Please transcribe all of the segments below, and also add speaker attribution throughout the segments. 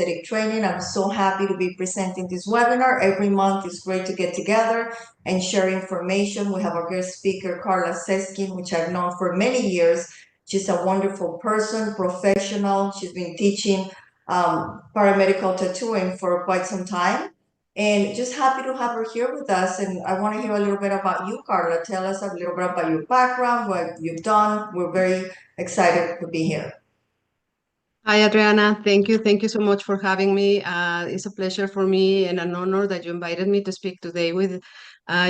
Speaker 1: aesthetic training. I'm so happy to be presenting this webinar. Every month it's great to get together and share information. We have our guest speaker, Karla Sesskin, which I've known for many years. She's a wonderful person, professional. She's been teaching paramedical tattooing for quite some time. And just happy to have her here with us. And I want to hear a little bit about you, Karla. Tell us a little bit about your background, what you've done. We're very excited to be here.
Speaker 2: Hi, Adriana. Thank you. Thank you so much for having me. It's a pleasure for me and an honor that you invited me to speak today with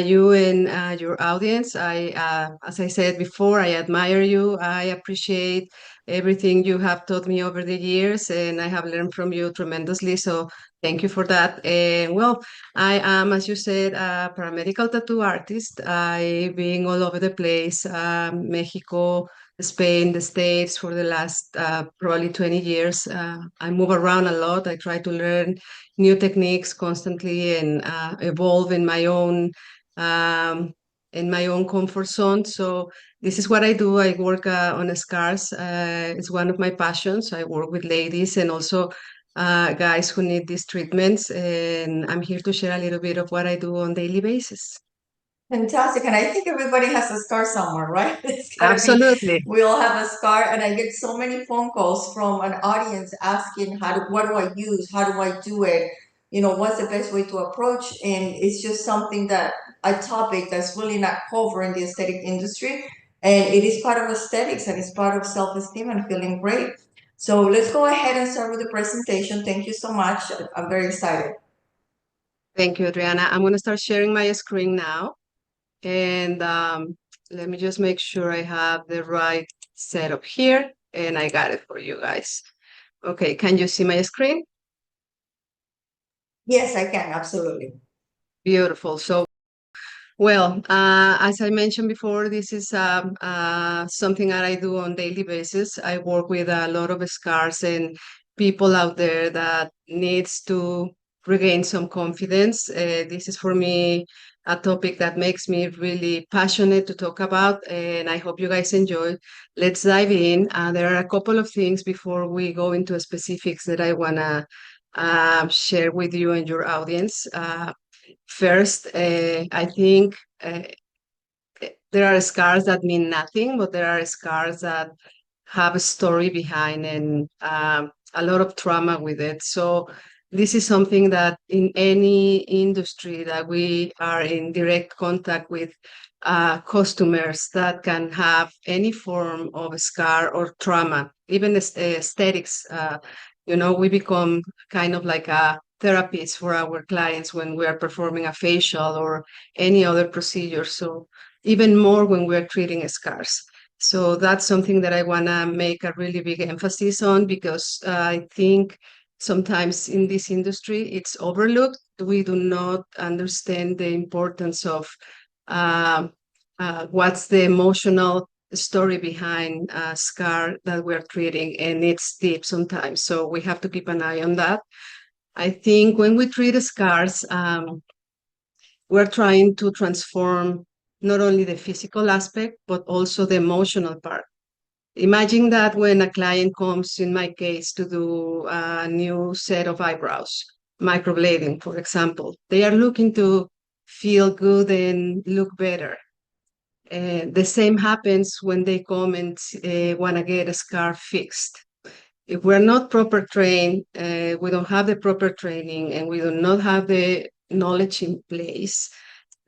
Speaker 2: you and your audience. As I said before, I admire you. I appreciate everything you have taught me over the years, and I have learned from you tremendously. So thank you for that. And well, I am, as you said, a paramedical tattoo artist. I've been all over the place, Mexico, Spain, the States for the last probably 20 years. I move around a lot. I try to learn new techniques constantly and evolve in my own comfort zone. So this is what I do. I work on scars. It's one of my passions. I work with ladies and also guys who need these treatments. And I'm here to share a little bit of what I do on a daily basis.
Speaker 1: Fantastic. And I think everybody has a scar somewhere, right? It's gotta be,
Speaker 2: Absolutely.
Speaker 1: we all have a scar. And I get so many phone calls from an audience asking what do I use? How do I do it? You know, what's the best way to approach? And it's just something that a topic that's really not covered in the aesthetic industry. And it is part of aesthetics and it's part of self-esteem and feeling great. So let's go ahead and start with the presentation. Thank you so much. I'm very excited.
Speaker 2: Thank you, Adriana. I'm going to start sharing my screen now. And let me just make sure I have the right setup here. And I got it for you guys. Okay, can you see my screen?
Speaker 1: Yes, I can. Absolutely.
Speaker 2: Beautiful. So, well, as I mentioned before, this is something that I do on a daily basis. I work with a lot of scars and people out there that needs to regain some confidence. This is for me a topic that makes me really passionate to talk about, and I hope you guys enjoy. Let's dive in. There are a couple of things before we go into specifics that I want to share with you and your audience. First, I think there are scars that mean nothing, but there are scars that have a story behind and a lot of trauma with it. So this is something that in any industry that we are in direct contact with customers that can have any form of scar or trauma, even aesthetics, we become kind of like a therapist for our clients when we are performing a facial or any other procedure. So even more when we're treating scars. So that's something that I want to make a really big emphasis on because I think sometimes in this industry it's overlooked. We do not understand the importance of what's the emotional story behind a scar that we're treating, and it's deep sometimes. So we have to keep an eye on that. I think when we treat scars, we're trying to transform not only the physical aspect, but also the emotional part. Imagine that when a client comes, in my case, to do a new set of eyebrows, microblading, for example, they are looking to feel good and look better. The same happens when they come and want to get a scar fixed. If we're not proper trained, we don't have the proper training, and we do not have the knowledge in place,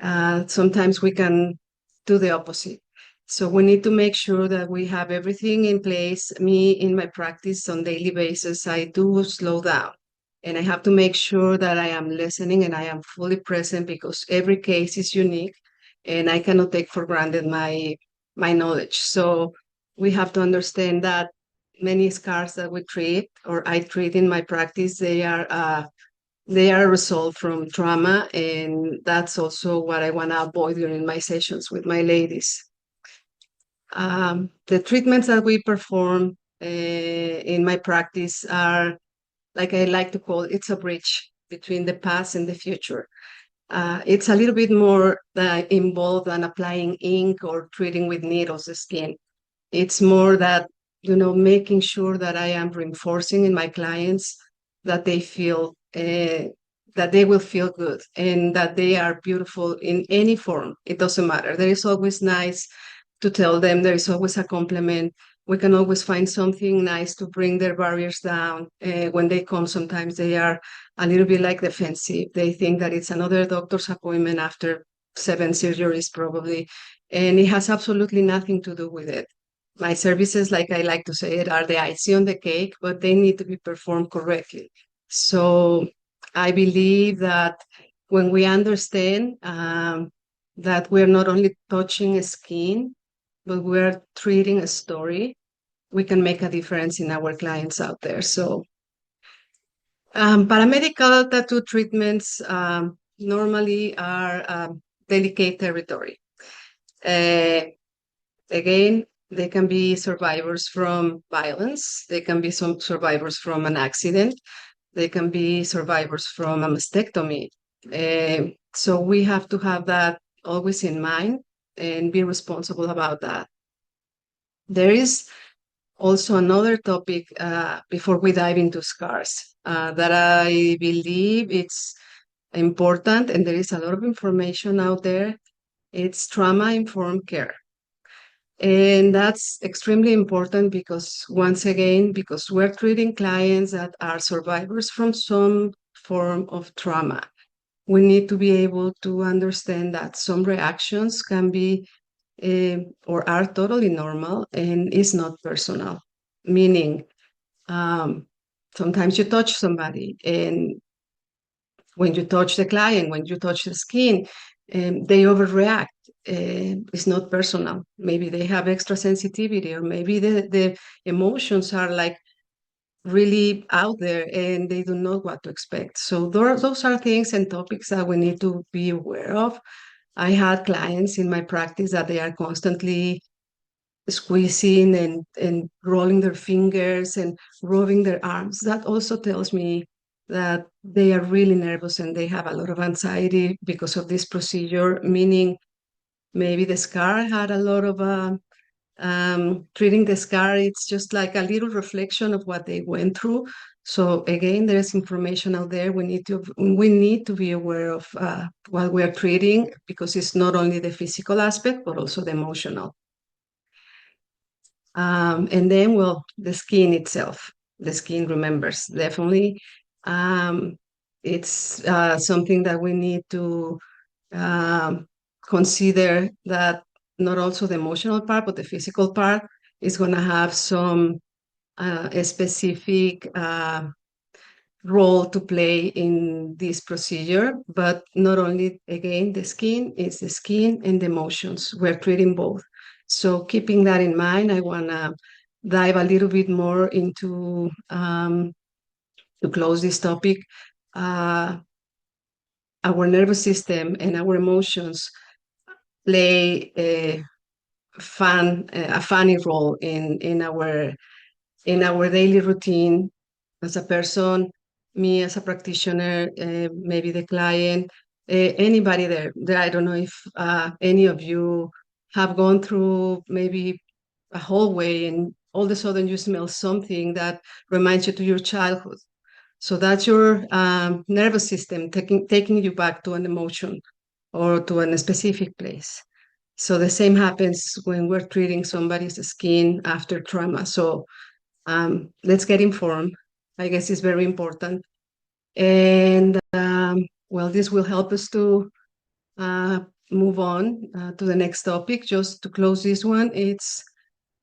Speaker 2: sometimes we can do the opposite. So we need to make sure that we have everything in place. Me, in my practice on daily basis, I do slow down. And I have to make sure that I am listening and I am fully present because every case is unique and I cannot take for granted my knowledge. So we have to understand that many scars that we treat or I treat in my practice, they are a result from trauma, and that's also what I want to avoid during my sessions with my ladies. The treatments that we perform in my practice are, like I like to call, it's a bridge between the past and the future. It's a little bit more involved than applying ink or treating with needles the skin. It's more that, making sure that I am reinforcing in my clients that they feel that they will feel good and that they are beautiful in any form. It doesn't matter. There is always nice to tell them. There is always a compliment. We can always find something nice to bring their barriers down. When they come, sometimes they are a little bit like defensive. They think that it's another doctor's appointment after 7 surgeries, probably, and it has absolutely nothing to do with it. My services, like I like to say it, are the icing on the cake, but they need to be performed correctly. So I believe that when we understand that we're not only touching a skin, but we're treating a story, we can make a difference in our clients out there. So paramedical tattoo treatments normally are delicate territory. Again, they can be survivors from violence. They can be some survivors from an accident. They can be survivors from a mastectomy. So we have to have that always in mind and be responsible about that. There is also another topic before we dive into scars that I believe it's important, and there is a lot of information out there. It's trauma-informed care. And that's extremely important because, once again, because we're treating clients that are survivors from some form of trauma, we need to be able to understand that some reactions can be or are totally normal and is not personal. Meaning, sometimes you touch somebody, and when you touch the client, when you touch the skin, they overreact. It's not personal. Maybe they have extra sensitivity, or maybe the emotions are like really out there and they don't know what to expect. So those are things and topics that we need to be aware of. I had clients in my practice that they are constantly squeezing and rolling their fingers and rubbing their arms. That also tells me that they are really nervous and they have a lot of anxiety because of this procedure, meaning maybe the scar had a lot of treating the scar, it's just like a little reflection of what they went through. So again, there's information out there. We need to be aware of what we are treating, because it's not only the physical aspect but also the emotional. And then, well, the skin itself. The skin remembers, definitely. It's something that we need to consider, that not also the emotional part, but the physical part is going to have some a specific role to play in this procedure. But not only, again, the skin, it's the skin and the emotions. We're treating both. So keeping that in mind, I want to dive a little bit more into, to close this topic, our nervous system and our emotions play a funny role in our daily routine as a person, me as a practitioner, maybe the client, anybody there. I don't know if any of you have gone through maybe a hallway and all of a sudden you smell something that reminds you to your childhood. So that's your nervous system taking you back to an emotion or to a specific place. So the same happens when we're treating somebody's skin after trauma. So let's get informed. I guess it's very important. And well, this will help us to move on to the next topic. Just to close this one, it's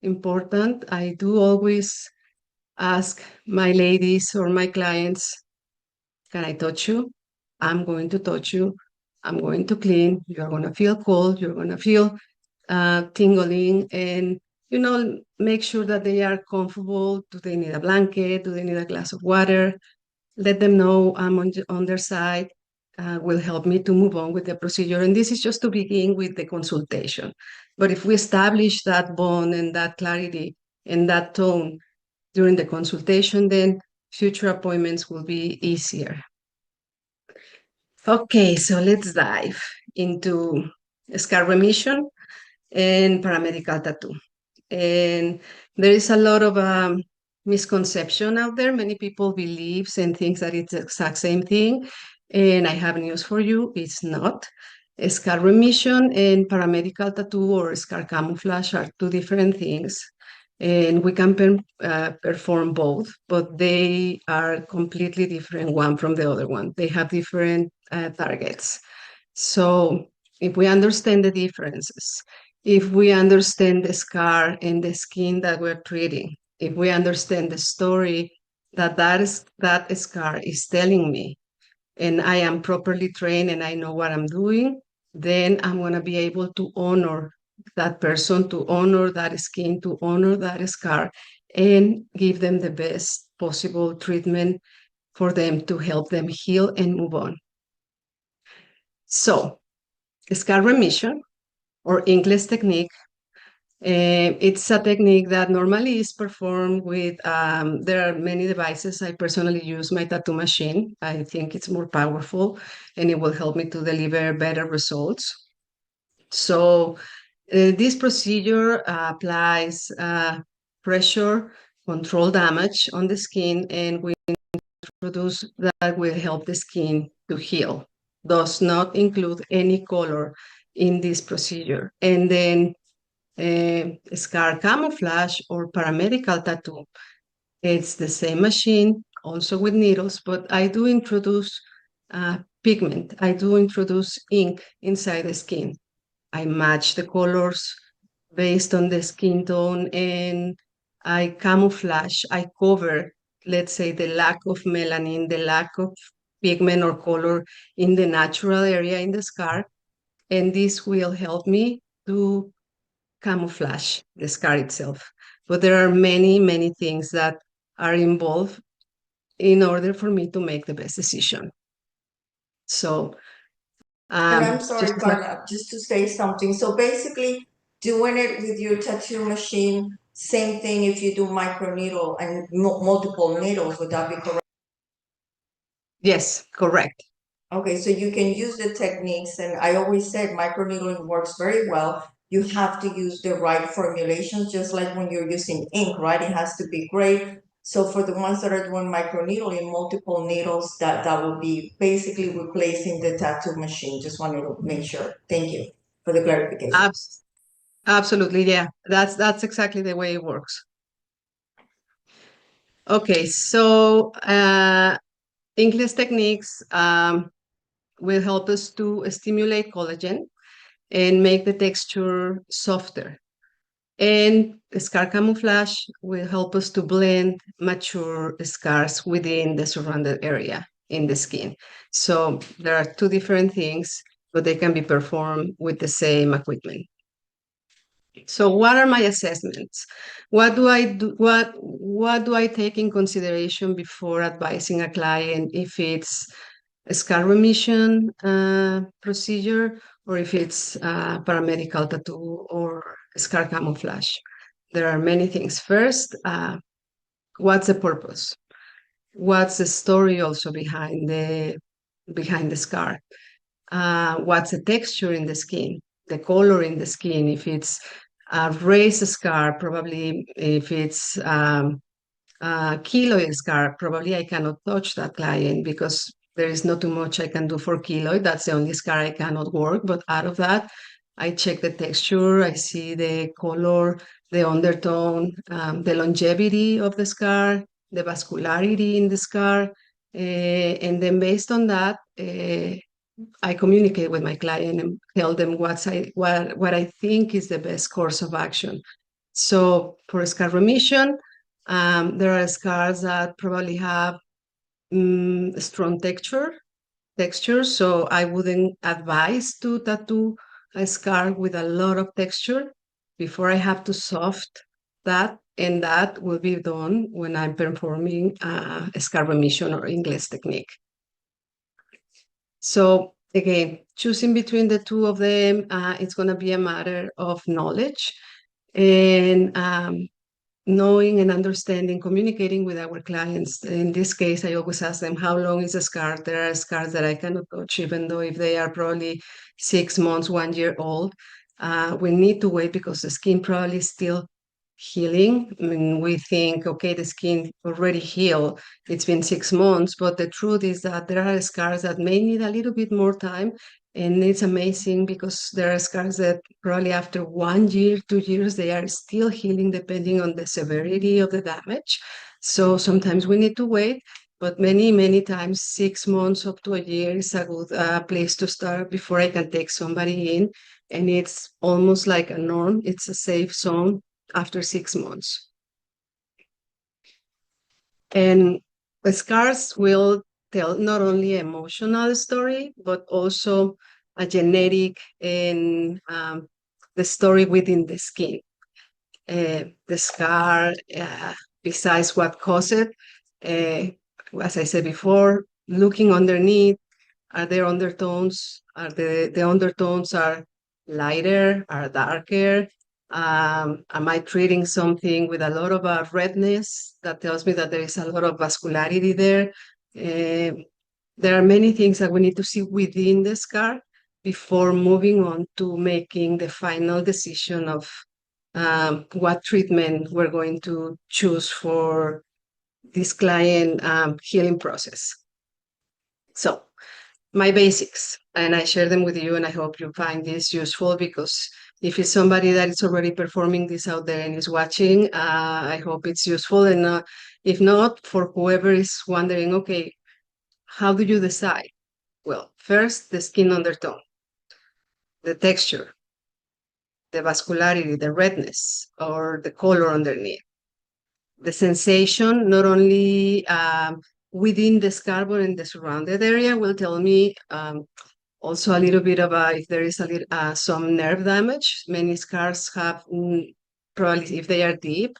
Speaker 2: important. I do always ask my ladies or my clients, can I touch you? I'm going to touch you. I'm going to clean. You're going to feel cold. You're going to feel tingling, and make sure that they are comfortable. Do they need a blanket? Do they need a glass of water? Let them know I'm on their side. Will help me to move on with the procedure. And this is just to begin with the consultation. But if we establish that bond and that clarity and that tone during the consultation, then future appointments will be easier. Okay, so let's dive into scar remission and paramedical tattoo. And there is a lot of misconception out there. Many people believes and thinks that it's the exact same thing. And I have news for you, it's not. Scar remission and paramedical tattoo or scar camouflage are two different things. And we can perform both, but they are completely different one from the other one. They have different targets. So if we understand the differences, if we understand the scar and the skin that we're treating, if we understand the story that scar is telling me, and I am properly trained and I know what I'm doing, then I'm going to be able to honor that person, to honor that skin, to honor that scar, and give them the best possible treatment for them to help them heal and move on. So, scar remission or English technique. It's a technique that normally is performed with, there are many devices. I personally use my tattoo machine. I think it's more powerful and it will help me to deliver better results. So this procedure applies pressure, control damage on the skin, and we introduce that will help the skin to heal. Does not include any color in this procedure. And then scar camouflage or paramedical tattoo. It's the same machine, also with needles, but I do introduce pigment. I do introduce ink inside the skin. I match the colors based on the skin tone and I camouflage, I cover, let's say, the lack of melanin, the lack of pigment or color in the natural area in the scar. And this will help me to camouflage the scar itself. But there are many, many things that are involved in order for me to make the best decision. So,
Speaker 1: And I'm
Speaker 2: just
Speaker 1: sorry, Carla, just to say something. So basically, doing it with your tattoo machine, same thing if you do microneedle and multiple needles, would that be correct?
Speaker 2: yes, correct.
Speaker 1: Okay, so you can use the techniques, and I always said microneedling works very well. You have to use the right formulations, just like when you're using ink, right? It has to be great. So for the ones that are doing microneedling, multiple needles, that will be basically replacing the tattoo machine. Just wanted to make sure. Thank you for the clarification.
Speaker 2: Absolutely, yeah. That's exactly the way it works. Okay, so English techniques will help us to stimulate collagen and make the texture softer. And scar camouflage will help us to blend mature scars within the surrounded area in the skin. So there are two different things, but they can be performed with the same equipment. So what are my assessments? What do I do? What do I take in consideration before advising a client if it's a scar remission procedure or if it's a paramedical tattoo or scar camouflage? There are many things. First, what's the purpose? What's the story also behind the scar? What's the texture in the skin, the color in the skin? If it's a raised scar, probably if it's a keloid scar, probably I cannot touch that client because there is not too much I can do for keloid. That's the only scar I cannot work. But out of that, I check the texture, I see the color, the undertone, the longevity of the scar, the vascularity in the scar. And then based on that, I communicate with my client and tell them what I think is the best course of action. So for scar remission, there are scars that probably have strong texture. So I wouldn't advise to tattoo a scar with a lot of texture before I have to soft that. And that will be done when I'm performing a scar remission or English technique. So again, choosing between the two of them, it's going to be a matter of knowledge and knowing and understanding, communicating with our clients. In this case, I always ask them, how long is a scar? There are scars that I cannot touch, even though if they are probably 6 months, 1 year old. We need to wait because the skin probably is still healing. I mean, we think, okay, the skin already healed. It's been 6 months, but the truth is that there are scars that may need a little bit more time. And it's amazing because there are scars that probably after 1 year, 2 years, they are still healing depending on the severity of the damage. So sometimes we need to wait, but many, many times, 6 months up to a year is a good place to start before I can take somebody in. And it's almost like a norm. It's a safe zone after 6 months. And the scars will tell not only emotional story, but also a genetic and the story within the skin. The scar, besides what caused it, as I said before, looking underneath, are there undertones? Are the undertones are lighter, are darker? Am I treating something with a lot of redness that tells me that there is a lot of vascularity there? There are many things that we need to see within the scar before moving on to making the final decision of what treatment we're going to choose for this client healing process. So my basics, and I share them with you, and I hope you find this useful, because if it's somebody that is already performing this out there and is watching, I hope it's useful. And if not, for whoever is wondering, okay, how do you decide? Well, first, the skin undertone, the texture, the vascularity, the redness, or the color underneath. The sensation, not only within the scar, but in the surrounded area, will tell me also a little bit about if there is some nerve damage. Many scars have, probably if they are deep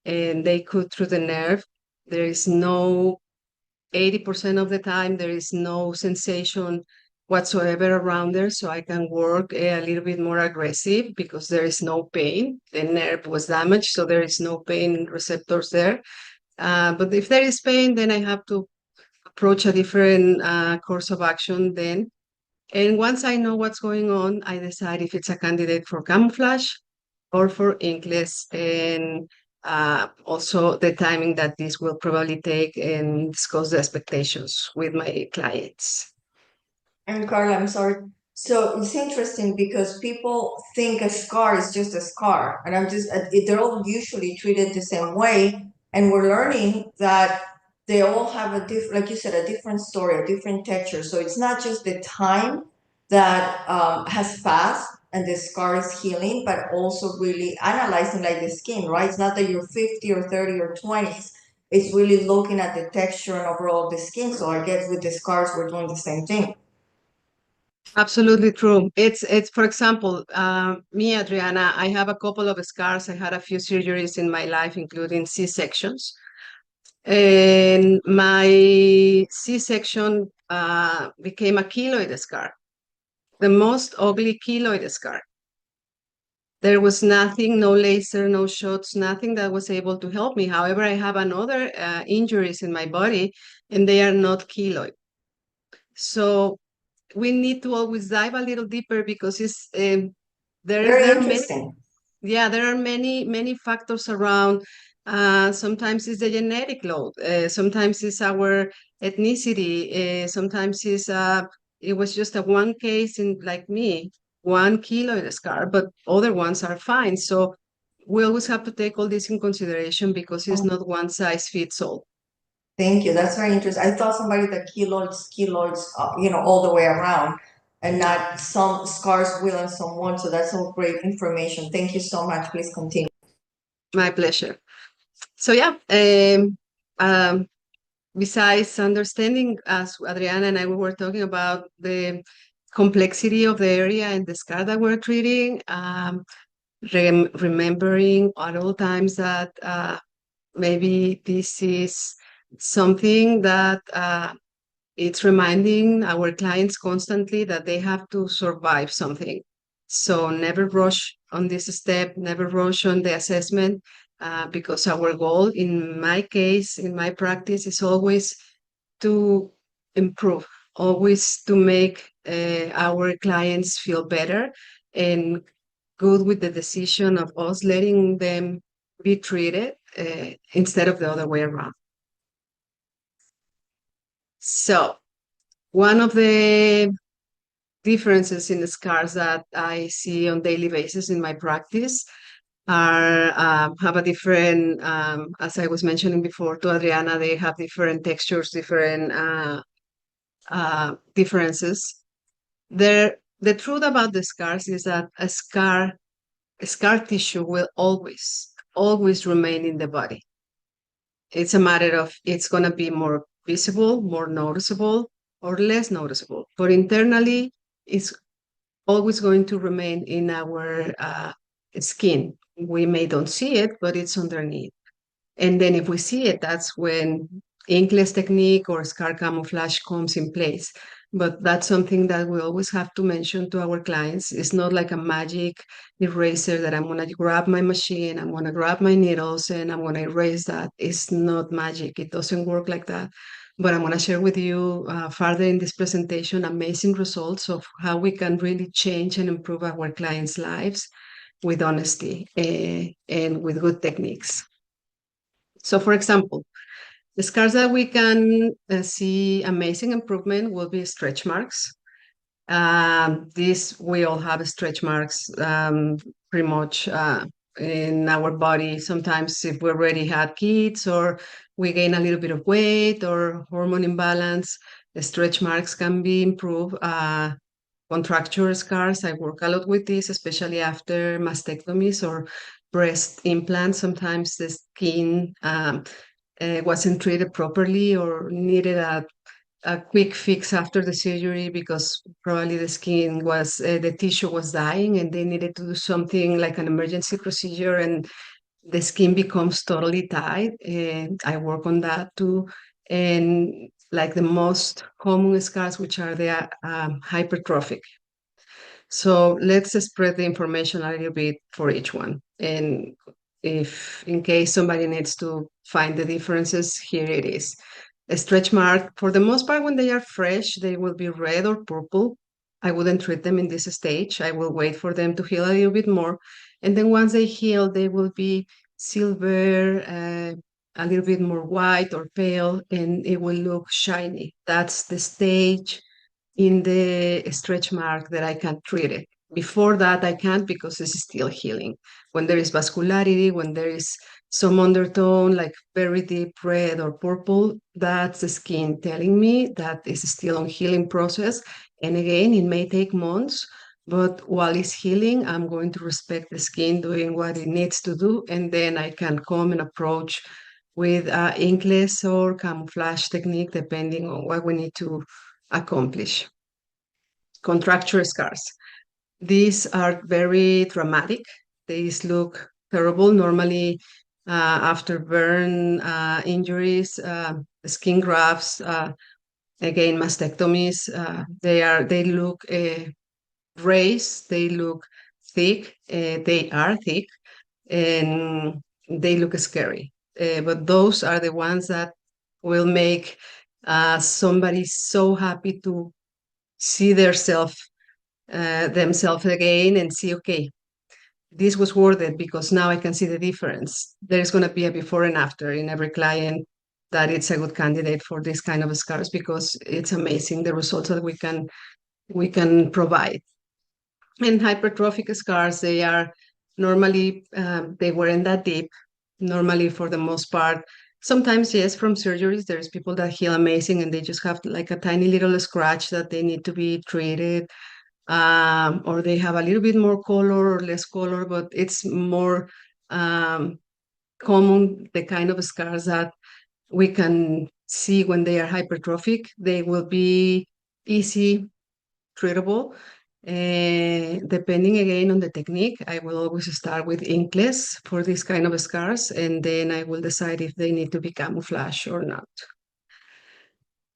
Speaker 2: and they cut through the nerve, there is no, 80% of the time, there is no sensation whatsoever around there. So I can work a little bit more aggressive because there is no pain. The nerve was damaged, so there is no pain receptors there. But if there is pain, then I have to approach a different course of action then. And once I know what's going on, I decide if it's a candidate for camouflage or for inkless, and also the timing that this will probably take, and discuss the expectations with my clients.
Speaker 1: And Carla, I'm sorry. So it's interesting because people think a scar is just a scar, and they're all usually treated the same way. And we're learning that they all have a different, like you said, a different story, a different texture. So it's not just the time that has passed and the scar is healing, but also really analyzing like the skin, right? It's not that you're 50 or 30 or 20s. It's really looking at the texture and overall of the skin. So I guess with the scars, we're doing the same thing.
Speaker 2: Absolutely true. It's for example, me, Adriana, I have a couple of scars. I had a few surgeries in my life, including C-sections. And my C-section became a keloid scar, the most ugly keloid scar. There was nothing, no laser, no shots, nothing that was able to help me. However, I have another injuries in my body, and they are not keloid. So we need to always dive a little deeper, because
Speaker 1: Very
Speaker 2: there are many,
Speaker 1: interesting.
Speaker 2: yeah, there are many factors around. Sometimes it's the genetic load. Sometimes it's our ethnicity. Sometimes it was just a one case in, like me, 1 keloid scar, but other ones are fine. So we always have to take all this in consideration, because it's
Speaker 1: Oh,
Speaker 2: not one size fits all.
Speaker 1: thank you. That's very interesting. I thought somebody that keloids, all the way around, and not some scars will and some won't. So that's all great information. Thank you so much. Please continue.
Speaker 2: My pleasure. So yeah, um, besides understanding, as Adriana and I were talking about, the complexity of the area and the scar that we're treating, remembering at all times that maybe this is something that it's reminding our clients constantly that they have to survive something. So never rush on this step, never rush on the assessment, because our goal, in my case, in my practice, is always to improve, always to make our clients feel better and good with the decision of us letting them be treated instead of the other way around. So one of the differences in the scars that I see on daily basis in my practice are have a different, as I was mentioning before to Adriana, they have different textures, different differences. The truth about the scars is that a scar tissue will always remain in the body. It's a matter of it's going to be more visible, more noticeable, or less noticeable. But internally, it's always going to remain in our skin. We may don't see it, but it's underneath. And then if we see it, that's when inkless technique or scar camouflage comes in place. But that's something that we always have to mention to our clients. It's not like a magic eraser that I'm going to grab my machine, I'm going to grab my needles, and I'm going to erase that. It's not magic. It doesn't work like that. But I'm going to share with you further in this presentation amazing results of how we can really change and improve our clients' lives with honesty and with good techniques. So, for example, the scars that we can see amazing improvement will be stretch marks. We all have stretch marks pretty much in our body. Sometimes if we already had kids or we gain a little bit of weight or hormone imbalance, the stretch marks can be improved. Contracture scars, I work a lot with this, especially after mastectomies or breast implants. Sometimes the skin wasn't treated properly or needed a quick fix after the surgery because probably the skin was, the tissue was dying and they needed to do something like an emergency procedure and the skin becomes totally tight. And I work on that too. And like the most common scars, which are the hypertrophic. So let's spread the information a little bit for each one. And if in case somebody needs to find the differences, here it is. A stretch mark, for the most part, when they are fresh, they will be red or purple. I wouldn't treat them in this stage. I will wait for them to heal a little bit more. And then once they heal, they will be silver, a little bit more white or pale, and it will look shiny. That's the stage in the stretch mark that I can treat it. Before that, I can't because it's still healing. When there is vascularity, when there is some undertone, like very deep red or purple, that's the skin telling me that it's still on healing process. And again, it may take months, but while it's healing, I'm going to respect the skin doing what it needs to do. And then I can come and approach with inkless or camouflage technique, depending on what we need to accomplish. Contracture scars. These are very dramatic. These look terrible. Normally, after burn injuries, skin grafts, again mastectomies, they look raised. They look thick. They are thick, and they look scary. But those are the ones that will make somebody so happy to see themselves again and see, okay, this was worth it because now I can see the difference. There's going to be a before and after in every client that it's a good candidate for this kind of scars because it's amazing the results that we can provide. And hypertrophic scars, they are normally they weren't that deep. Normally, for the most part, sometimes yes, from surgeries, there's people that heal amazing and they just have like a tiny little scratch that they need to be treated, or they have a little bit more color or less color, but it's more common, the kind of scars that we can see when they are hypertrophic. They will be easy treatable. Depending again on the technique, I will always start with inkless for this kind of scars, and then I will decide if they need to be camouflage or not.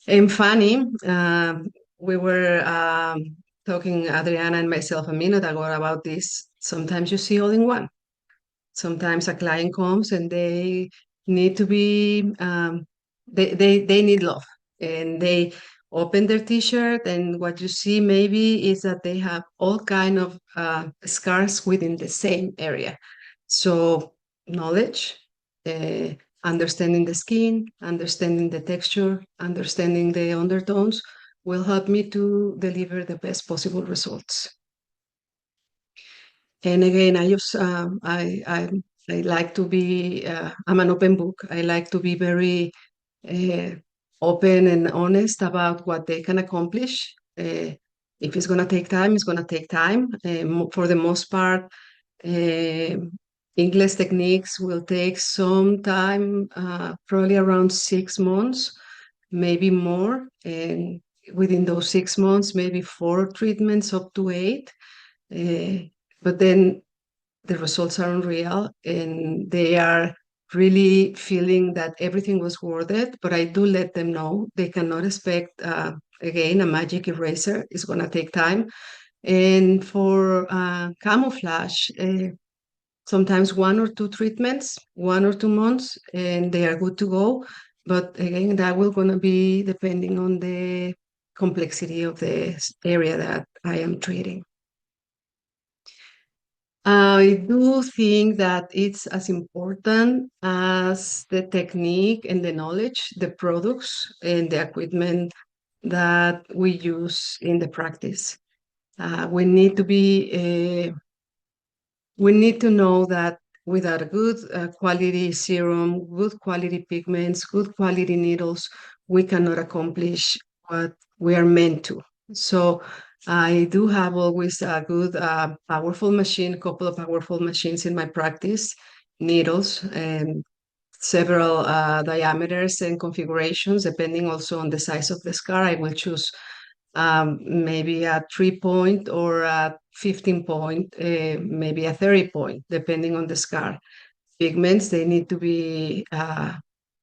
Speaker 2: And funny, we were talking, Adriana and myself, a minute ago about this. Sometimes you see all in one. Sometimes a client comes and they need to be, they need love, and they open their t-shirt, and what you see maybe is that they have all kind of scars within the same area. So knowledge, uh, understanding the skin, understanding the texture, understanding the undertones will help me to deliver the best possible results. And again, I like to be, I'm an open book. I like to be very uh, open and honest about what they can accomplish. If it's going to take time, it's going to take time. For the most part, uh, English techniques will take some time, probably around 6 months, maybe more. And within those 6 months, maybe 4 treatments up to 8. But then the results are unreal and they are really feeling that everything was worth it. But I do let them know they cannot expect, again, a magic eraser. It's going to take time. And for camouflage, sometimes 1 or 2 treatments, 1 or 2 months, and they are good to go. But again, that will going to be depending on the complexity of the area that I am treating. I do think that it's as important as the technique and the knowledge, the products and the equipment that we use in the practice. We need to be we need to know that without a good quality serum, good quality pigments, good quality needles, we cannot accomplish what we are meant to. So I do have always a good, powerful machine, a couple of powerful machines in my practice, needles and several diameters and configurations, depending also on the size of the scar. I will choose maybe a 3-point or a 15-point, maybe a 30-point, depending on the scar. Pigments, they need to be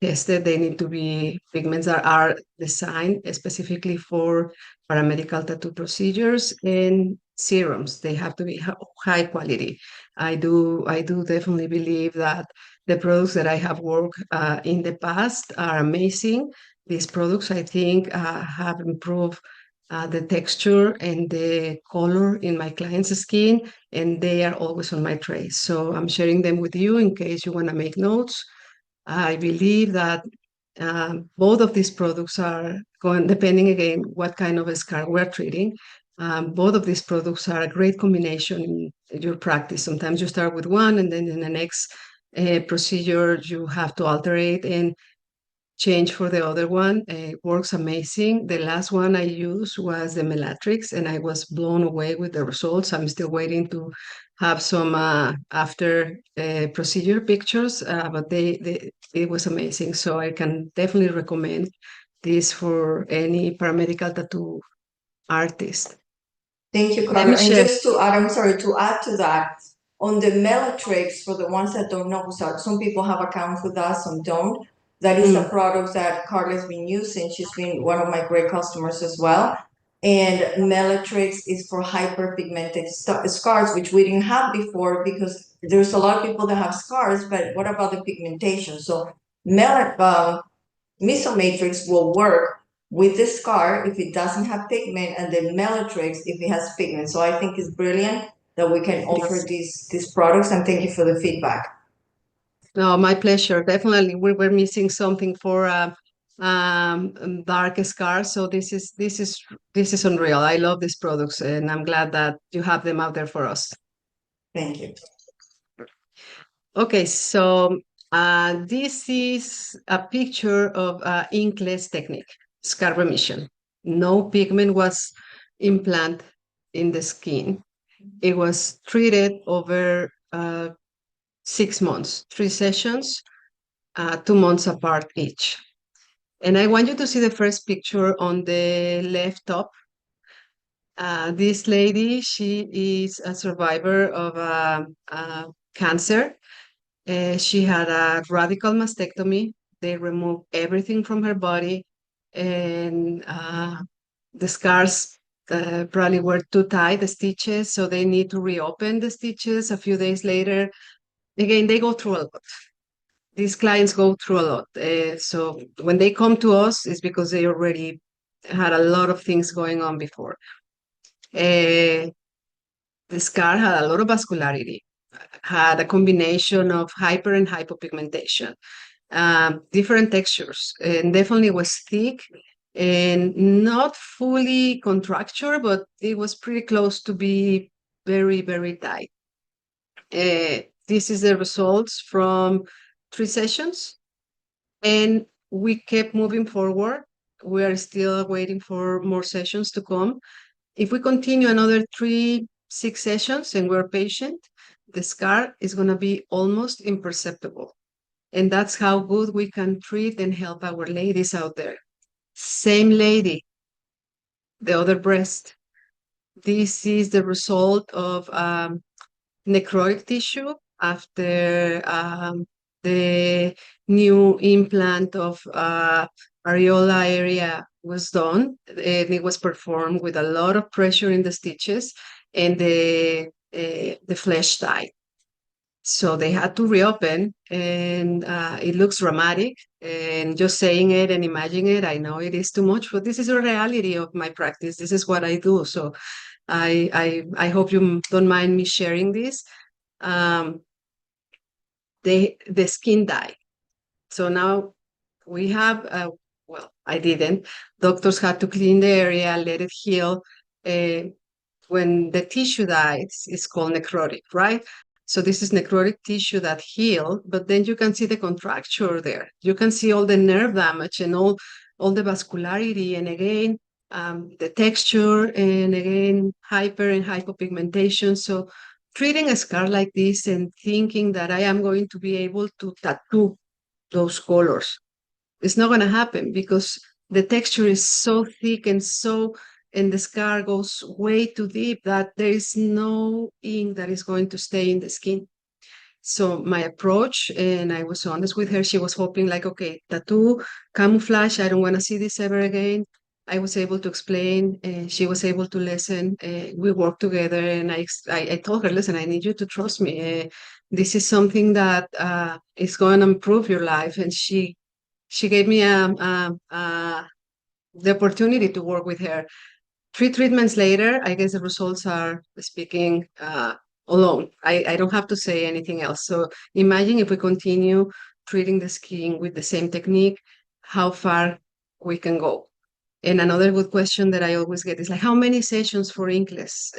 Speaker 2: tested. They need to be pigments that are designed specifically for paramedical tattoo procedures, and serums. They have to be high quality. I do definitely believe that the products that I have worked in the past are amazing. These products, I think, have improved the texture and the color in my client's skin, and they are always on my trays. So I'm sharing them with you in case you want to make notes. I believe that both of these products are going, depending again what kind of a scar we're treating. Both of these products are a great combination in your practice. Sometimes you start with one, and then in the next procedure you have to alterate and change for the other one. It works amazing. The last one I used was the Melatrix, and I was blown away with the results. I'm still waiting to have some after procedure pictures, but it was amazing. So I can definitely recommend this for any paramedical tattoo artist.
Speaker 1: Thank you,
Speaker 2: Let
Speaker 1: Karla.
Speaker 2: me
Speaker 1: And
Speaker 2: share.
Speaker 1: just to add, I'm sorry, to add to that, on the Melatrix, for the ones that don't know, so some people have accounts with us, some don't. That is a
Speaker 2: Mm,
Speaker 1: product that Karla's been using. She's been one of my great customers as well. And Melatrix is for hyperpigmented scars, which we didn't have before because there's a lot of people that have scars, but what about the pigmentation? So Mesomatrix will work with the scar if it doesn't have pigment, and the Melatrix if it has pigment. So I think it's brilliant that we can offer
Speaker 2: yes.
Speaker 1: these products, and thank you for the feedback.
Speaker 2: No, my pleasure. Definitely, we were missing something for dark scars. So this is unreal. I love these products, and I'm glad that you have them out there for us.
Speaker 1: Thank you.
Speaker 2: Okay, so this is a picture of inkless technique, scar remission. No pigment was implanted in the skin. It was treated over 6 months, 3 sessions, 2 months apart each. And I want you to see the first picture on the left top. This lady, she is a survivor of cancer. She had a radical mastectomy. They removed everything from her body, and the scars probably were too tight, the stitches, so they need to reopen the stitches a few days later. Again, they go through a lot. These clients go through a lot. So when they come to us, it's because they already had a lot of things going on before. The scar had a lot of vascularity. had a combination of hyper and hypopigmentation, different textures, and definitely was thick and not fully contracture, but it was pretty close to be very, very tight. This is the results from 3 sessions, and we kept moving forward. We are still waiting for more sessions to come. If we continue another 3, 6 sessions and we're patient, the scar is going to be almost imperceptible. And that's how good we can treat and help our ladies out there. Same lady, the other breast. This is the result of necrotic tissue after the new implant of areola area was done. And it was performed with a lot of pressure in the stitches, and the flesh died. So they had to reopen, and it looks dramatic. And just saying it and imagining it, I know it is too much, but this is a reality of my practice. This is what I do. So I hope you don't mind me sharing this. Um, the skin died. So now we have, well, I didn't. Doctors had to clean the area, let it heal. When the tissue dies, it's called necrotic, right? So this is necrotic tissue that healed, but then you can see the contracture there. You can see all the nerve damage and all the vascularity, and again, the texture, and again, hyper and hypopigmentation. So treating a scar like this and thinking that I am going to be able to tattoo those colors, it's not going to happen, because the texture is so thick and the scar goes way too deep that there is no ink that is going to stay in the skin. So my approach, and I was honest with her, she was hoping like, okay, tattoo, camouflage, I don't want to see this ever again. I was able to explain, and she was able to listen. We worked together, and I told her, listen, I need you to trust me. This is something that is going to improve your life. And she gave me the opportunity to work with her. 3 treatments later, I guess the results are speaking alone. I don't have to say anything else. So imagine if we continue treating the skin with the same technique, how far we can go. And another good question that I always get is like, how many sessions for inkless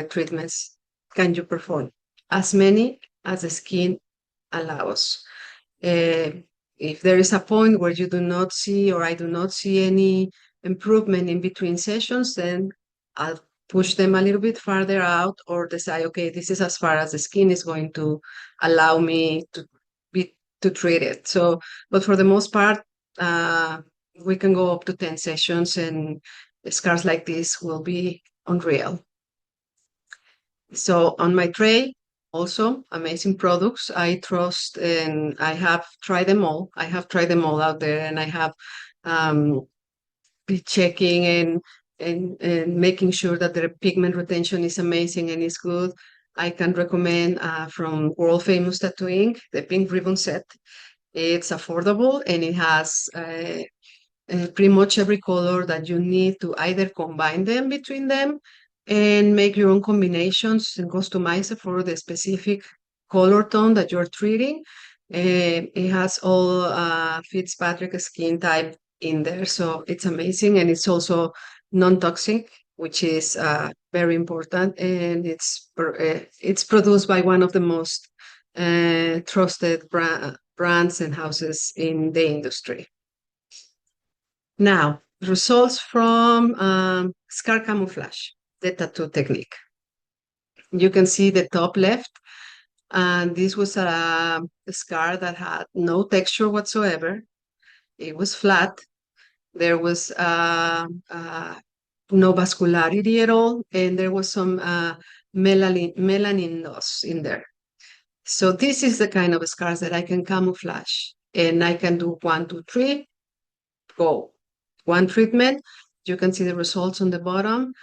Speaker 2: treatments can you perform? As many as the skin allows. If there is a point where you do not see, or I do not see any improvement in between sessions, then I'll push them a little bit farther out, or decide, okay, this is as far as the skin is going to allow me to treat it. So, but for the most part, we can go up to 10 sessions, and scars like this will be unreal. So on my tray, also amazing products. I trust, and I have tried them all. I have tried them all out there, and I have be checking and making sure that the pigment retention is amazing and is good. I can recommend from world famous tattooing, the pink ribbon set. It's affordable, and it has pretty much every color that you need to either combine them between them and make your own combinations and customize it for the specific color tone that you're treating. It has all Fitzpatrick skin type in there, so it's amazing, and it's also non-toxic, which is very important, and it's produced by one of the most trusted brands and houses in the industry. Now, results from scar camouflage, the tattoo technique. You can see the top left, and this was a scar that had no texture whatsoever. It was flat. There was no vascularity at all, and there was some melanin loss in there. So this is the kind of scars that I can camouflage, and I can do 1, 2, 3, go. One treatment, you can see the results on the bottom.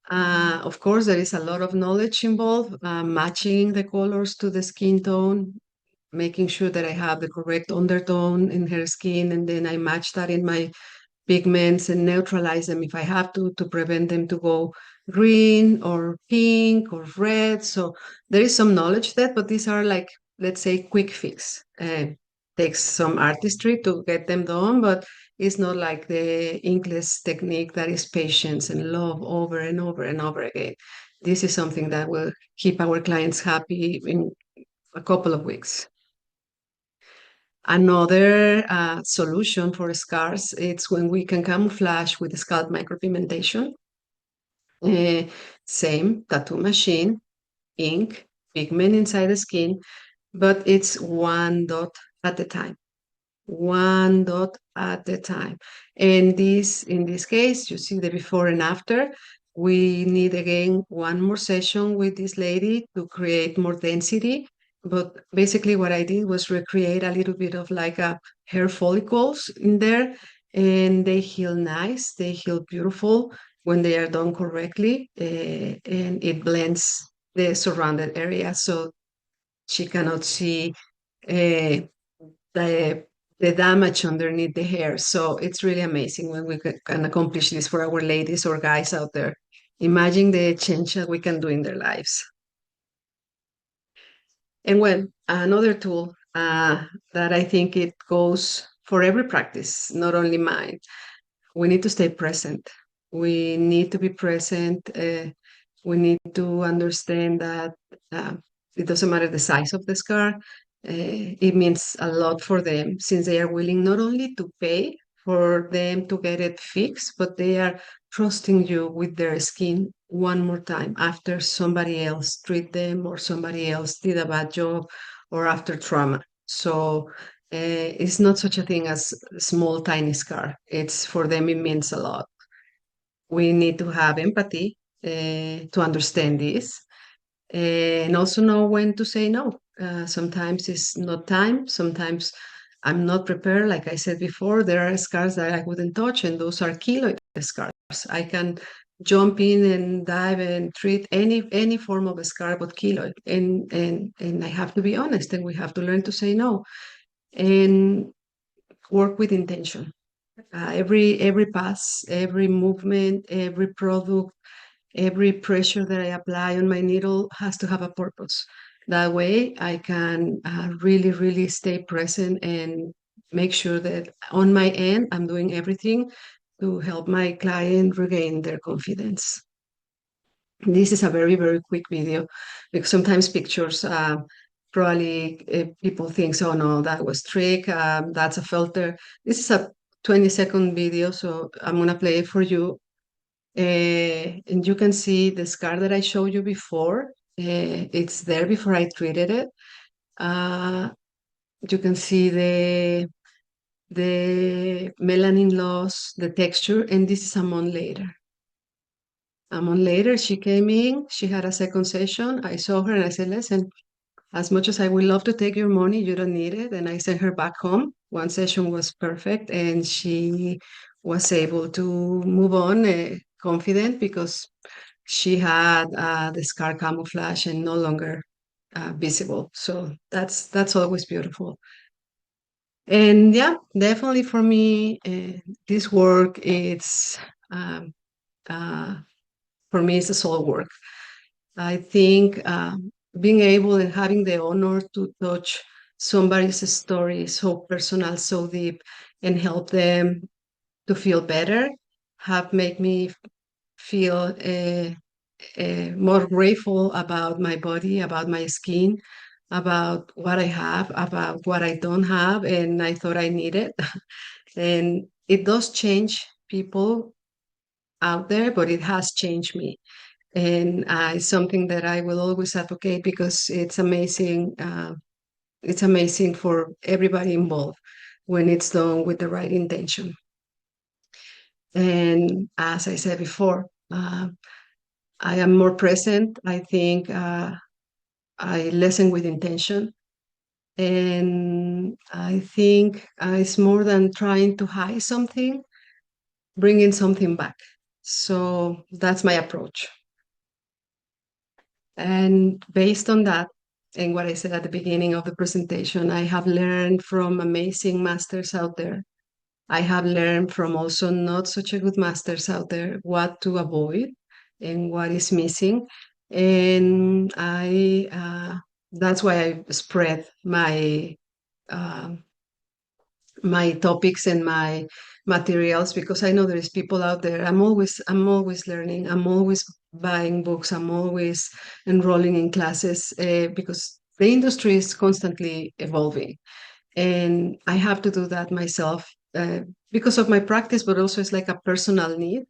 Speaker 2: Of course, there is a lot of knowledge involved, matching the colors to the skin tone, making sure that I have the correct undertone in her skin, and then I match that in my pigments and neutralize them if I have to prevent them to go green or pink or red. So there is some knowledge there, but these are like, let's say, quick fix. Takes some artistry to get them done, but it's not like the English technique that is patience and love over and over and over again. This is something that will keep our clients happy in a couple of weeks. Another solution for scars, it's when we can camouflage with scalp micropigmentation. Same tattoo machine, ink, pigment inside the skin, but it's one dot at a time. One dot at a time. And this, in this case, you see the before and after. We need again one more session with this lady to create more density. But basically, what I did was recreate a little bit of like a hair follicles in there, and they heal nice, they heal beautiful when they are done correctly, and it blends the surrounded area so she cannot see uh, the the damage underneath the hair. So it's really amazing when we can accomplish this for our ladies or guys out there. Imagine the change that we can do in their lives. And well, another tool that I think it goes for every practice, not only mine, we need to stay present. We need to be present. We need to understand that uh, it doesn't matter the size of the scar. It means a lot for them since they are willing not only to pay for them to get it fixed, but they are trusting you with their skin one more time after somebody else treat them or somebody else did a bad job or after trauma. So it's not such a thing as a small, tiny scar. It's for them, it means a lot. We need to have empathy to understand this and also know when to say no. Sometimes it's not time. Sometimes I'm not prepared. Like I said before, there are scars that I wouldn't touch, and those are keloid scars. I can jump in and dive and treat any form of a scar but keloid, and I have to be honest, and we have to learn to say no and work with intention. Every pass, every movement, every product, every pressure that I apply on my needle has to have a purpose. That way, I can really stay present and make sure that on my end, I'm doing everything to help my client regain their confidence. This is a very quick video because sometimes pictures probably people think, oh no, that was trick, that's a filter. This is a 20-second video, so I'm gonna play it for you. And you can see the scar that I showed you before. It's there before I treated it. You can see the melanin loss, the texture, and this is a month later. A month later, she came in, she had a second session. I saw her and I said, listen, as much as I would love to take your money, you don't need it. And I sent her back home. One session was perfect, and she was able to move on confident because she had the scar camouflage and no longer visible. So that's always beautiful. And yeah, definitely for me, this work it's um, uh, for me it's a soul work. I think being able and having the honor to touch somebody's story so personal, so deep, and help them to feel better have made me feel more grateful about my body, about my skin, about what I have, about what I don't have, and I thought I needed. And it does change people out there, but it has changed me. And it's something that I will always advocate because it's amazing. It's amazing for everybody involved when it's done with the right intention. And as I said before, I am more present. I think I listen with intention. And I think it's more than trying to hide something, bringing something back. So that's my approach. And based on that, and what I said at the beginning of the presentation, I have learned from amazing masters out there. I have learned from also not such a good masters out there what to avoid and what is missing. And that's why I spread um, my topics and my materials, because I know there is people out there. I'm always learning. I'm always buying books. I'm always enrolling in classes, because the industry is constantly evolving, and I have to do that myself, because of my practice, but also it's like a personal need.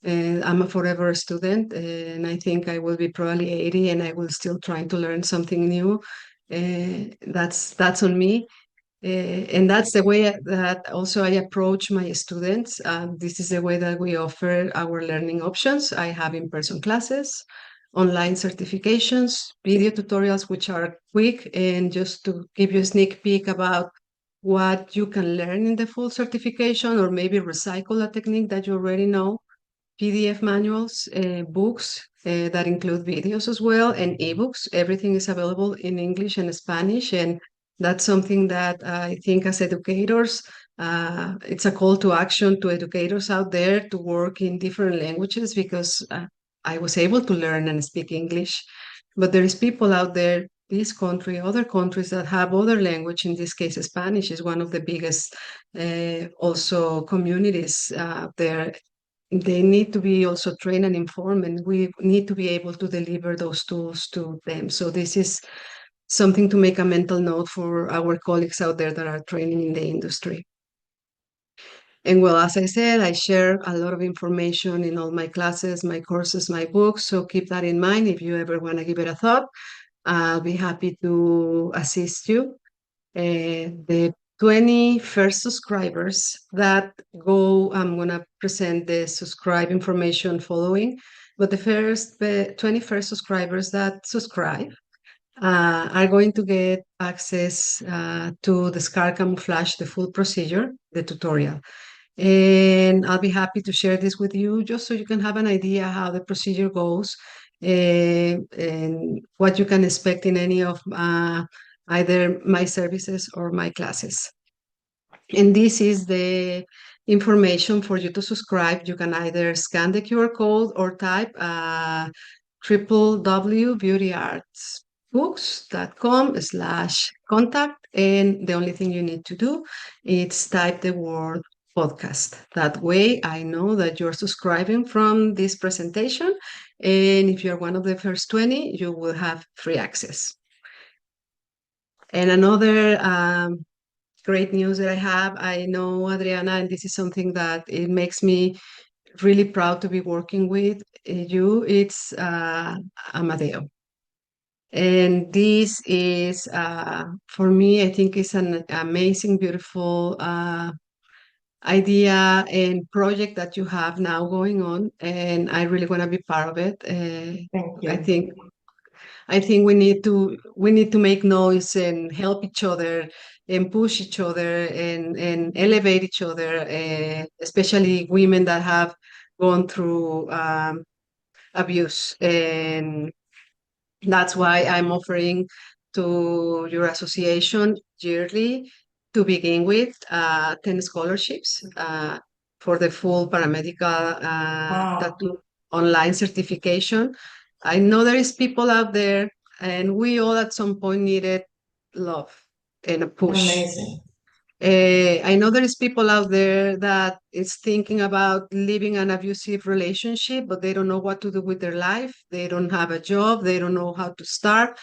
Speaker 2: I'm a forever student, and I think I will be probably 80 and I will still trying to learn something new. That's on me. And that's the way that also I approach my students. This is the way that we offer our learning options. I have in-person classes, online certifications, video tutorials, which are quick, and just to give you a sneak peek about what you can learn in the full certification, or maybe recycle a technique that you already know. PDF manuals, books that include videos as well, and ebooks. Everything is available in English and Spanish, and that's something that I think as educators, it's a call to action to educators out there to work in different languages, because I was able to learn and speak English, but there is people out there, this country, other countries that have other language. In this case, Spanish is one of the biggest also communities there. They need to be also trained and informed, and we need to be able to deliver those tools to them. So this is something to make a mental note for our colleagues out there that are training in the industry. And well, as I said, I share a lot of information in all my classes, my courses, my books. So keep that in mind. If you ever want to give it a thought, I'll be happy to assist you. The 21st subscribers that go, I'm going to present the subscribe information following, but the 21st subscribers that subscribe are going to get access to the scar camouflage, the full procedure, the tutorial. And I'll be happy to share this with you just so you can have an idea how the procedure goes, and what you can expect in any of either my services or my classes. And this is the information for you to subscribe. You can either scan the QR code or type www.beautyartsbooks.com/contact. And the only thing you need to do is type the word podcast. That way I know that you're subscribing from this presentation. And if you're one of the first 20, you will have free access. And another great news that I have, I know, Adriana, and this is something that it makes me really proud to be working with you. It's Amadeo. And this is, for me, I think it's an amazing, beautiful idea and project that you have now going on. And I really want to be part of it.
Speaker 1: Thank
Speaker 2: I
Speaker 1: you.
Speaker 2: think we need to make noise and help each other and push each other and elevate each other, especially women that have gone through abuse. And that's why I'm offering to your association yearly, to begin with, 10 scholarships for the full paramedical
Speaker 1: Wow,
Speaker 2: tattoo online certification. I know there is people out there, and we all at some point needed love and a push.
Speaker 1: amazing.
Speaker 2: I know there is people out there that is thinking about leaving an abusive relationship, but they don't know what to do with their life. They don't have a job. They don't know how to start.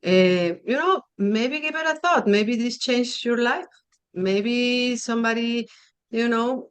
Speaker 2: Maybe give it a thought. Maybe this changed your life. Maybe somebody, you know,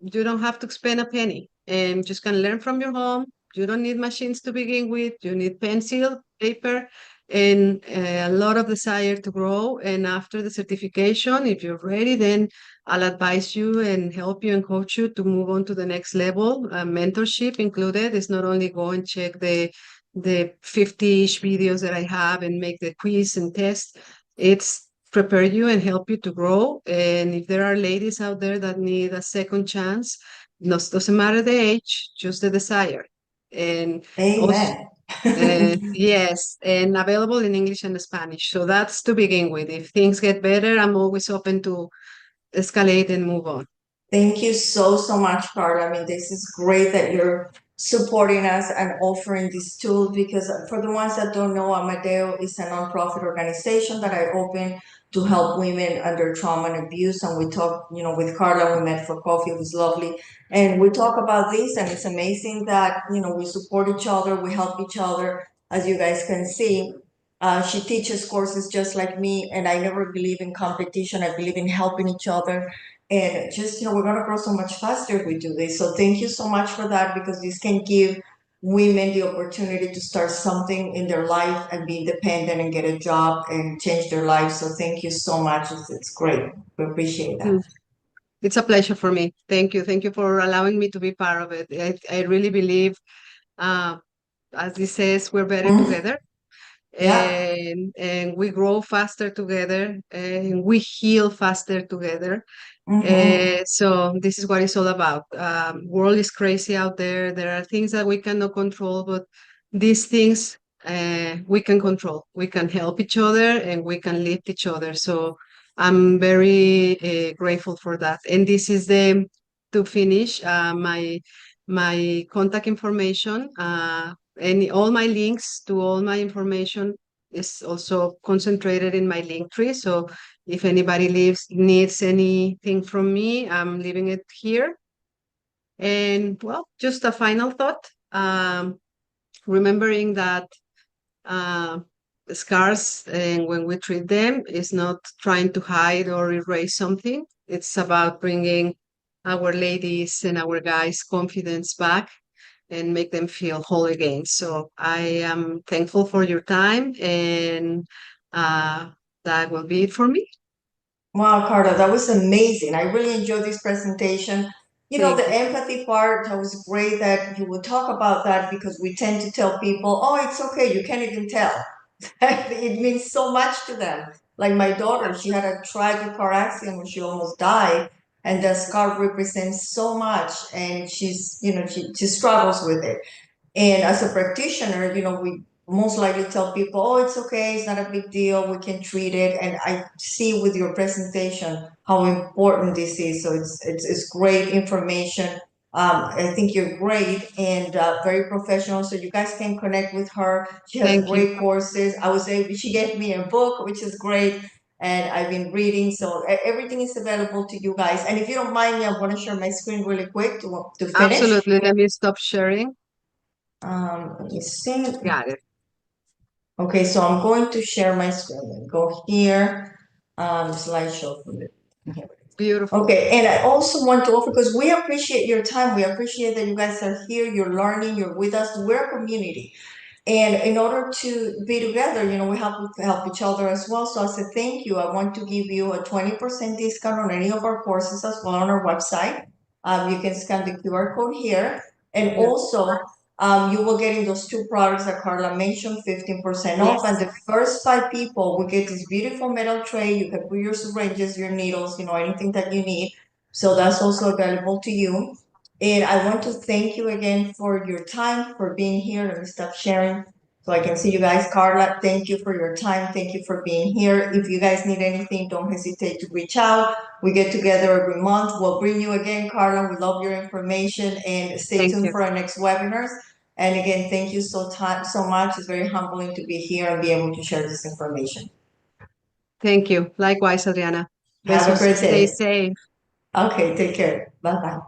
Speaker 2: you don't have to spend a penny and just can learn from your home. You don't need machines to begin with. You need pencil, paper, and a lot of desire to grow. And after the certification, if you're ready, then I'll advise you and help you and coach you to move on to the next level. Mentorship included. It's not only go and check the 50-ish videos that I have and make the quiz and test. It's prepare you and help you to grow. And if there are ladies out there that need a second chance, doesn't matter the age, just the desire. And also,
Speaker 1: Amen.
Speaker 2: yes, and available in English and Spanish. So that's to begin with. If things get better, I'm always open to escalate and move on.
Speaker 1: Thank you so, so much, Karla. I mean, this is great that you're supporting us and offering this tool, because for the ones that don't know, Amadeo is a nonprofit organization that I opened to help women under trauma and abuse. And we talk, with Karla, we met for coffee. It was lovely. And we talk about this, and it's amazing that, we support each other, we help each other. As you guys can see, she teaches courses just like me, and I never believe in competition. I believe in helping each other. And just, we're going to grow so much faster if we do this. So thank you so much for that, because this can give women the opportunity to start something in their life and be independent and get a job and change their lives. So thank you so much. It's great. We appreciate that.
Speaker 2: Mm. It's a pleasure for me. Thank you. Thank you for allowing me to be part of it. I really believe, uh, as this says, we're better
Speaker 1: Mhm.
Speaker 2: together,
Speaker 1: Yeah.
Speaker 2: and we grow faster together, and we heal faster together.
Speaker 1: Mm-hmm.
Speaker 2: So this is what it's all about. World is crazy out there. There are things that we cannot control, but these things we can control. We can help each other and we can lift each other. So I'm very grateful for that. And this is the to finish my contact information. And all my links to all my information is also concentrated in my link tree. So if anybody needs anything from me, I'm leaving it here. And well, just a final thought. Remembering that uh, scars, and when we treat them, is not trying to hide or erase something. It's about bringing our ladies and our guys confidence back and make them feel whole again. So I am thankful for your time, and uh, that will be it for me.
Speaker 1: Wow, Carla, that was amazing. I really enjoyed this presentation.
Speaker 2: Thank
Speaker 1: The
Speaker 2: you.
Speaker 1: empathy part, that was great that you would talk about that, because we tend to tell people, oh, it's okay, you can't even tell. It means so much to them. Like my daughter, she had a tragic car accident where she almost died, and the scar represents so much, and she struggles with it. And as a practitioner, we most likely tell people, oh, it's okay, it's not a big deal, we can treat it. And I see with your presentation how important this is. So it's great information. I think you're great and very professional. So you guys can connect with her. She has
Speaker 2: Thank you.
Speaker 1: great courses. I was able, she gave me a book, which is great. And I've been reading. So everything is available to you guys. And if you don't mind me, I want to share my screen really quick to finish.
Speaker 2: Absolutely. Let me stop sharing.
Speaker 1: Let me see.
Speaker 2: Got it.
Speaker 1: Okay, so I'm going to share my screen. Go here, slideshow for me.
Speaker 2: Beautiful.
Speaker 1: Okay, and I also want to offer, because we appreciate your time. We appreciate that you guys are here. You're learning. You're with us. We're a community. And in order to be together, we help each other as well. So as a thank you, I want to give you a 20% discount on any of our courses as well on our website. You can scan the QR code here. And
Speaker 2: Beautiful.
Speaker 1: also, you will get in those two products that Carla mentioned, 15% off. And
Speaker 2: Yes.
Speaker 1: the first 5 people will get this beautiful metal tray. You can put your syringes, your needles, anything that you need. So that's also available to you. And I want to thank you again for your time, for being here. Let me stop sharing so I can see you guys. Carla, thank you for your time. Thank you for being here. If you guys need anything, don't hesitate to reach out. We get together every month. We'll bring you again, Carla. We love your information, and stay
Speaker 2: Thank
Speaker 1: tuned
Speaker 2: you.
Speaker 1: for our next webinars. And again, thank you so much. It's very humbling to be here and be able to share this information.
Speaker 2: Thank you. Likewise, Adriana.
Speaker 1: Have a
Speaker 2: Besos.
Speaker 1: great
Speaker 2: Stay
Speaker 1: day.
Speaker 2: safe.
Speaker 1: Okay, take care. Bye bye.